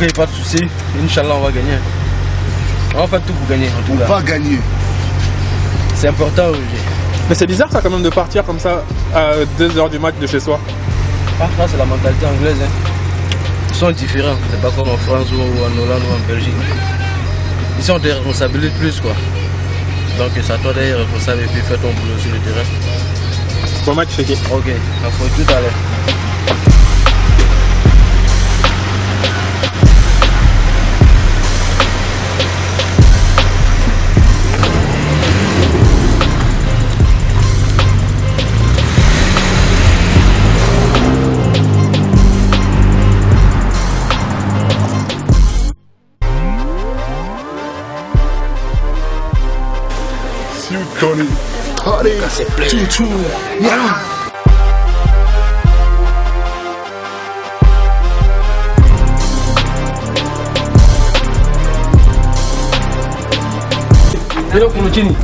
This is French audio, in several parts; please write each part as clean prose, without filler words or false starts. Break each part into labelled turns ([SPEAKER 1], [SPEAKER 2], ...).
[SPEAKER 1] Ok, pas de soucis. Inch'Allah, on va gagner. On va faire tout pour gagner en tout cas.
[SPEAKER 2] On va gagner.
[SPEAKER 1] C'est important aujourd'hui.
[SPEAKER 3] Mais c'est bizarre ça quand même de partir comme ça à 2h du mat de chez soi.
[SPEAKER 1] Ah, ça c'est la mentalité anglaise. Hein. Ils sont différents. C'est pas comme en France ou en Hollande ou en Belgique. Ils ont des responsabilités plus quoi. Donc c'est à toi d'être responsable et puis faire ton boulot sur le terrain.
[SPEAKER 3] Bon match, c'est qui?
[SPEAKER 1] Ok, il faut tout à l'heure.
[SPEAKER 2] Tony, party, chou-chou, yeah.
[SPEAKER 1] Hello, Kunutini.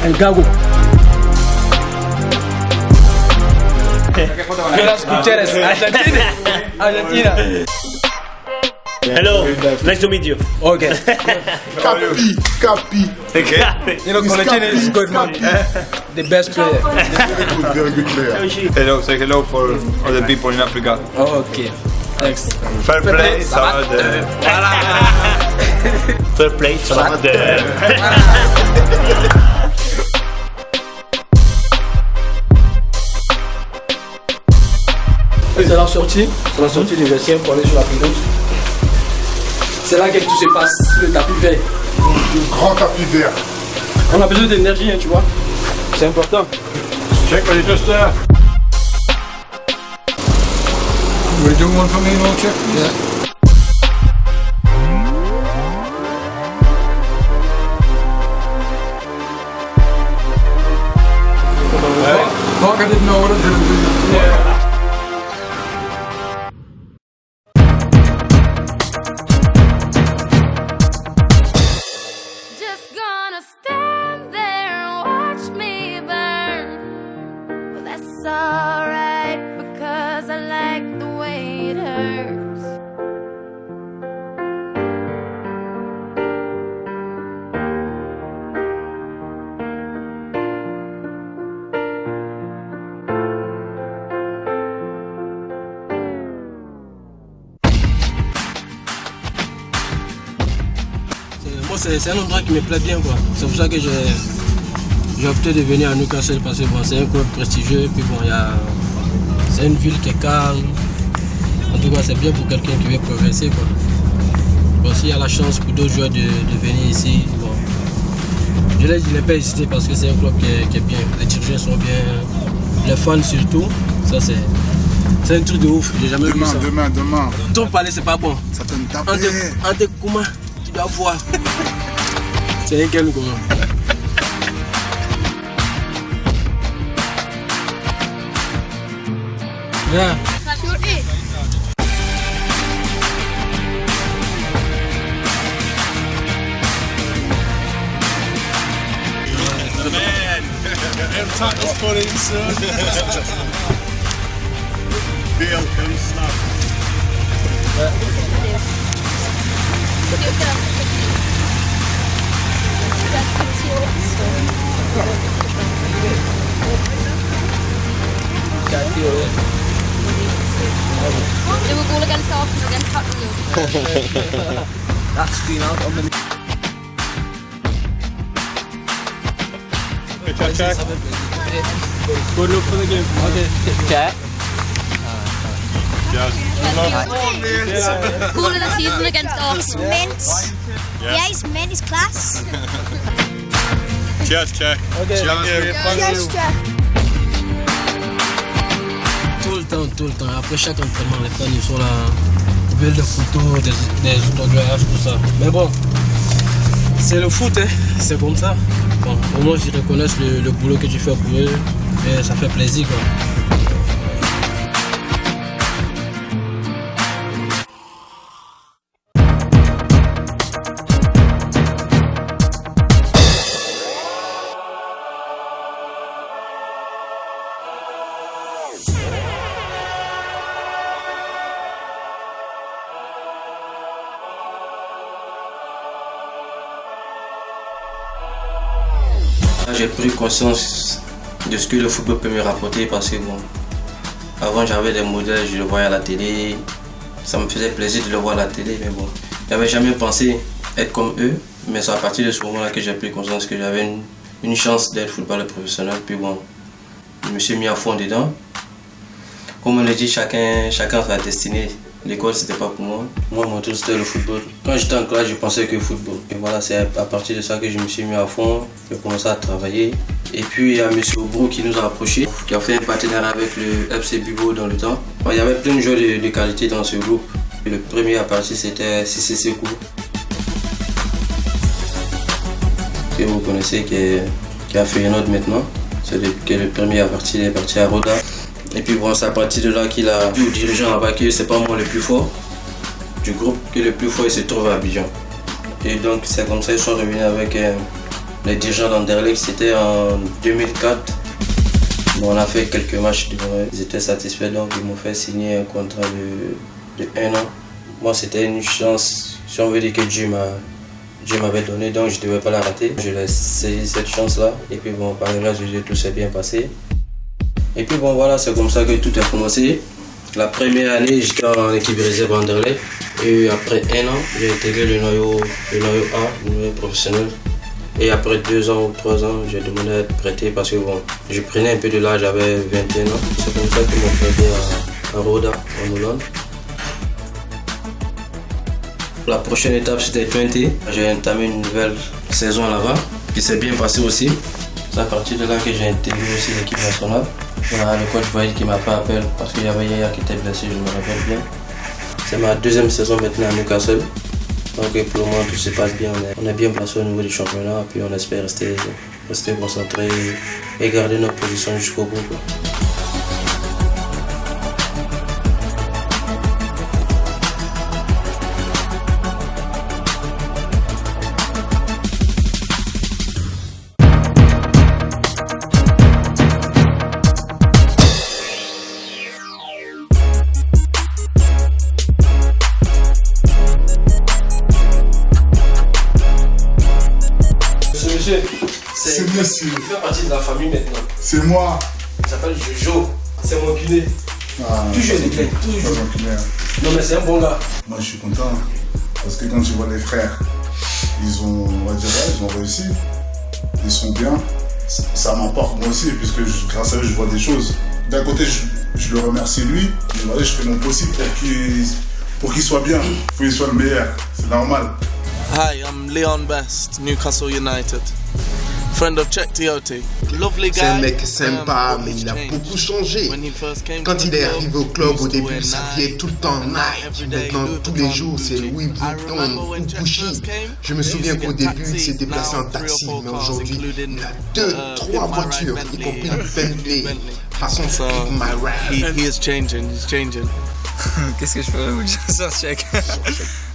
[SPEAKER 1] El Gago. Las Gutierrez, Argentina. Argentina.
[SPEAKER 4] Hello, nice to meet you.
[SPEAKER 1] Okay.
[SPEAKER 2] Capi.
[SPEAKER 1] You know, Kunutini is good man. The best player.
[SPEAKER 2] Very good player.
[SPEAKER 5] Hello, say hello for all the people in Africa.
[SPEAKER 1] Oh, okay. Thanks.
[SPEAKER 5] Fair play, Salade.
[SPEAKER 4] Fair play, salade.
[SPEAKER 1] C'est la sortie du vestiaire pour aller sur la pelouse. C'est là que tout se passe, le tapis vert.
[SPEAKER 2] Le grand tapis vert.
[SPEAKER 1] On a besoin d'énergie, hein, tu vois. C'est important.
[SPEAKER 5] Check what you just there.
[SPEAKER 2] Will you do one for me, no check?
[SPEAKER 1] Yeah.
[SPEAKER 2] Mark, I didn't know what I did. Yeah.
[SPEAKER 6] Just gonna stand there and watch me burn. Well, that's alright because I like the way it hurts.
[SPEAKER 1] Moi, c'est un endroit qui me plaît bien, quoi. C'est pour ça que j'ai opté de venir à Newcastle parce que bon, c'est un club prestigieux, puis bon, c'est une ville qui est calme. En tout cas, c'est bien pour quelqu'un qui veut progresser, quoi. Bon, s'il y a la chance pour d'autres joueurs de venir ici, bon, je n'ai pas hésité parce que c'est un club qui est bien. Les dirigeants sont bien, les fans surtout. Ça, c'est un truc de ouf, j'ai jamais vu ça.
[SPEAKER 2] Demain.
[SPEAKER 1] Ton palais, c'est pas bon.
[SPEAKER 2] Ça te tape.
[SPEAKER 1] Ante Kouma, tu dois voir. C'est un quel quoi. Yeah.
[SPEAKER 7] Man, every time it's put in, son. Bill, come stop.
[SPEAKER 6] Liverpool against Arsenal against Tottenham.
[SPEAKER 1] That's been out on the
[SPEAKER 3] Check. Good look for the game.
[SPEAKER 1] Okay. Check.
[SPEAKER 6] Goal of the season against Arsenal.
[SPEAKER 8] Mint. Yeah, he's mint, he's class.
[SPEAKER 7] Cheers, check.
[SPEAKER 1] Okay.
[SPEAKER 8] Yes, Jack.
[SPEAKER 1] Tout le temps. Après chaque entraînement, les fans ils sont là, ils veulent des photos, des autographes, tout ça. Mais bon, c'est le foot, hein. C'est comme ça. Bon, au moins ils reconnaissent le boulot que tu fais pour eux et ça fait plaisir, quoi. j'ai pris conscience de ce que le football peut me rapporter parce que bon, avant j'avais des modèles, je le voyais à la télé, ça me faisait plaisir de le voir à la télé, mais bon, j'avais jamais pensé être comme eux, mais c'est à partir de ce moment-là que j'ai pris conscience que j'avais une chance d'être footballeur professionnel, puis bon, je me suis mis à fond dedans. Comme on le dit, chacun sa destinée. L'école, c'était pas pour moi. Moi, mon tour, c'était le football. Quand j'étais en classe, je pensais que football. Et voilà, c'est à partir de ça que je me suis mis à fond. J'ai commencé à travailler. Et puis, il y a M. Obro qui nous a approchés, qui a fait un partenariat avec le FC Bubo dans le temps. Il y avait plein de joueurs de qualité dans ce groupe. Et le premier à partir, c'était Cissé Sekou, que vous connaissez, qui a fait une autre maintenant. C'est le premier à partir, il est parti à Roda. Et puis bon, c'est à partir de là qu'il a dit aux dirigeants là-bas que c'est pas moi le plus fort du groupe, que le plus fort il se trouve à Abidjan. Et donc c'est comme ça qu'ils sont revenus avec les dirigeants d'Anderlecht, c'était en 2004. Bon, on a fait quelques matchs, ils étaient satisfaits, donc ils m'ont fait signer un contrat de 1 an. Moi c'était une chance, si on veut dire que Dieu m'avait donné, donc je ne devais pas la rater. Je laisse saisir cette chance-là et puis bon, par la grâce de Dieu, tout s'est bien passé. Et puis bon voilà, c'est comme ça que tout a commencé. La première année, j'étais en équipe réserve Anderlecht. Et après 1 an, j'ai intégré le noyau A, le noyau professionnel. Et après 2 ans ou 3 ans, j'ai demandé à être prêté parce que bon, je prenais un peu de l'âge, j'avais 21 ans. C'est comme ça qu'ils m'ont prêté à Roda, en Hollande. La prochaine étape, c'était 20. J'ai entamé une nouvelle saison là-bas, qui s'est bien passée aussi. C'est à partir de là que j'ai intégré aussi l'équipe nationale. Voilà, le coach voyait qui m'a fait appel parce qu'il y avait Yaya qui était blessé, je me rappelle bien. C'est ma 2e saison maintenant à Newcastle. Donc pour le moment tout se passe bien, on est bien placé au niveau du championnat, puis on espère rester concentré et garder notre position jusqu'au bout, quoi.
[SPEAKER 7] C'est monsieur.
[SPEAKER 1] Il fait partie de la famille maintenant.
[SPEAKER 7] C'est moi.
[SPEAKER 1] Il s'appelle Jojo. C'est mon kiné. Toujours les clés, toujours. Non mais c'est un bon gars.
[SPEAKER 7] Moi je suis content. Parce que quand je vois les frères, ils ont, on va dire, ils ont réussi. Ils sont bien. Ça m'emporte moi aussi, puisque grâce à eux je vois des choses. D'un côté je le remercie lui, mais je fais mon possible pour qu'il soit bien, pour qu'il soit le meilleur. C'est normal.
[SPEAKER 9] Hi, I'm Leon Best, Newcastle United. Friend of Cheick Tioté. Lovely guy.
[SPEAKER 10] C'est un mec sympa, mais il a beaucoup changé. Quand il est arrivé au club, au début, il s'habillait tout le temps Nike. Maintenant, tous les jours, c'est Louis Vuitton ou Gucci. Je me souviens qu'au début, il s'est déplacé en taxi, mais aujourd'hui, il a 2, 3 voitures, y compris une Bentley. Façon Speak My Rap.
[SPEAKER 9] He is changing, he's changing.
[SPEAKER 11] Qu'est-ce que je peux vous dire sur Cheick?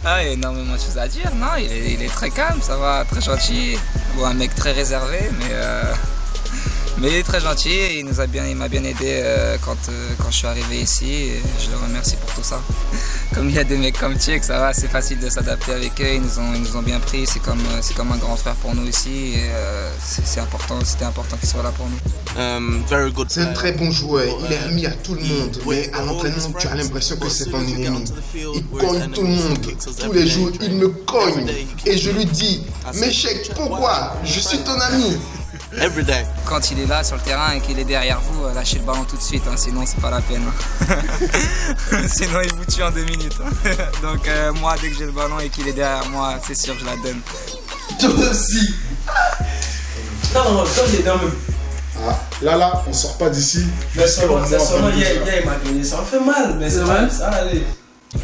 [SPEAKER 11] Ah, il y a énormément de choses à dire, non, il est très calme, ça va, très gentil. Bon, un mec très réservé, mais il est très gentil et il m'a bien aidé quand je suis arrivé ici et je le remercie pour tout ça. Comme il y a des mecs comme Cheick, ça va, c'est facile de s'adapter avec eux, ils nous ont bien pris, c'est comme un grand frère pour nous ici et c'était important qu'il soit là pour nous.
[SPEAKER 10] C'est un très bon joueur, il est ami à tout le monde, mais à l'entraînement tu as l'impression que c'est ton ennemi. Il cogne tout le monde, tous les jours il me cogne et je lui dis « Mais Cheick, pourquoi? Je suis ton ami !»
[SPEAKER 11] Quand il est là sur le terrain et qu'il est derrière vous, lâchez le ballon tout de suite, hein, sinon c'est pas la peine. Sinon il vous tue en 2 minutes. Donc moi dès que j'ai le ballon et qu'il est derrière moi, c'est sûr je la donne.
[SPEAKER 7] Toi aussi.
[SPEAKER 1] Non, toi j'ai dans même.
[SPEAKER 7] Ah, là, on sort pas d'ici.
[SPEAKER 1] Mais seulement, il m'a donné, ça en fait mal, mais c'est mal, ça allez.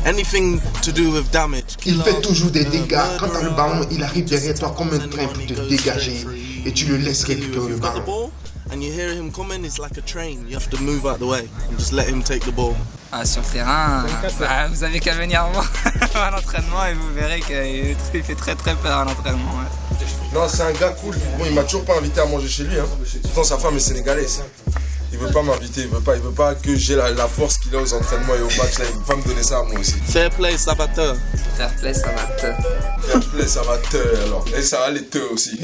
[SPEAKER 9] Anything to do with damage.
[SPEAKER 10] Il fait toujours des dégâts. Quand tu as le ballon, il arrive derrière toi comme un train pour te dégager et tu le laisses récupérer le ballon.
[SPEAKER 9] And you hear him coming, it's like a train. You have to move out the way and just let him take the ball.
[SPEAKER 11] Ah, sur le terrain, vous avez qu'à venir voir à l'entraînement et vous verrez qu'il fait très très peur à l'entraînement. Ouais.
[SPEAKER 12] Non, c'est un gars cool. Bon, il m'a toujours pas invité à manger chez lui. Hein. Pourtant, sa femme est sénégalaise. Il veut pas m'inviter, il veut pas que j'ai la force qu'il a aux entraînements et au match. Là, il veut pas me donner ça à moi aussi.
[SPEAKER 9] Fair play, Salvatore.
[SPEAKER 11] Fair play, Salvatore.
[SPEAKER 12] Fair play, Salvatore alors. Et ça va les te aussi.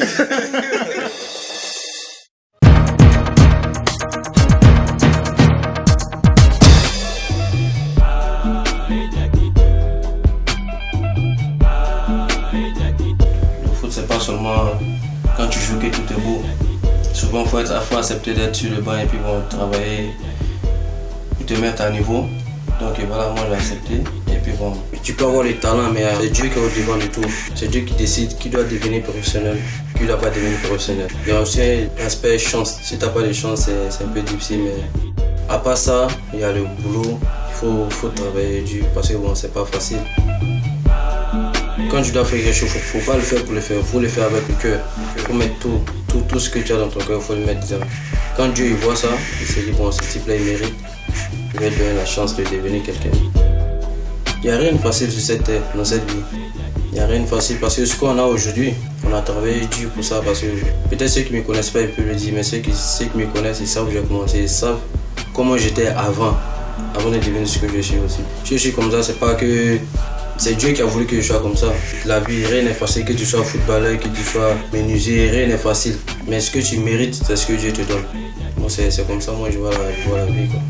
[SPEAKER 1] beau. Souvent, il faut accepter d'être sur le banc et puis bon, travailler pour te mettre à niveau. Donc voilà, moi j'ai accepté. Et puis bon, tu peux avoir les talents, mais c'est Dieu qui est au devant de tout. C'est Dieu qui décide qui doit devenir professionnel, qui ne doit pas devenir professionnel. Il y a aussi l'aspect chance. Si tu n'as pas de chance, c'est un peu difficile. Mais à part ça, il y a le boulot. Il faut travailler dur parce que bon, c'est pas facile. Quand tu dois faire quelque chose, il ne faut pas le faire pour le faire. Il faut le faire avec le cœur. Il faut mettre tout ce que tu as dans ton cœur, il faut le mettre dedans. Quand Dieu il voit ça, il se dit bon, ce type-là il mérite. Il va te donner la chance de devenir quelqu'un. Il n'y a rien de facile sur cette terre, dans cette vie. Il n'y a rien de facile parce que ce qu'on a aujourd'hui, on a travaillé dur pour ça. Parce que peut-être ceux qui ne me connaissent pas, ils peuvent le dire, mais ceux qui me connaissent, ils savent où j'ai commencé, ils savent comment j'étais avant de devenir ce que je suis aussi. Je suis comme ça, c'est pas que c'est Dieu qui a voulu que je sois comme ça. La vie, rien n'est facile, que tu sois footballeur, que tu sois menuisier, rien n'est facile. Mais ce que tu mérites, c'est ce que Dieu te donne. Moi, c'est comme ça, moi, je vois la vie, quoi.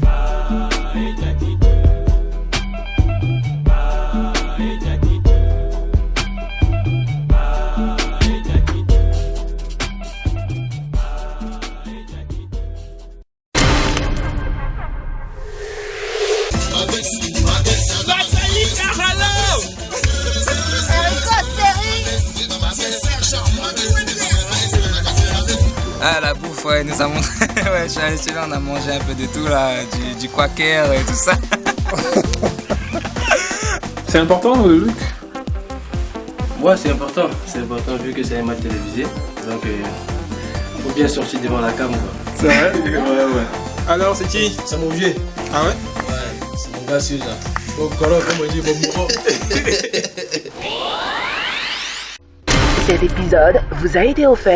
[SPEAKER 11] Ah, la bouffe, ouais, nous a montré. Ouais, je suis allé chez là, on a mangé un peu de tout là, du quaker et tout ça.
[SPEAKER 3] C'est important le look?
[SPEAKER 1] Ouais, c'est important vu que c'est un match télévisé. Donc, faut bien sortir devant la cam, quoi.
[SPEAKER 3] C'est vrai?
[SPEAKER 1] Ouais.
[SPEAKER 3] Alors, c'est qui?
[SPEAKER 1] C'est mon vieux.
[SPEAKER 3] Ah ouais?
[SPEAKER 1] Ouais, c'est mon gars sûr là. Bon, comme on dit, bon mourant.
[SPEAKER 13] Cet épisode vous a été offert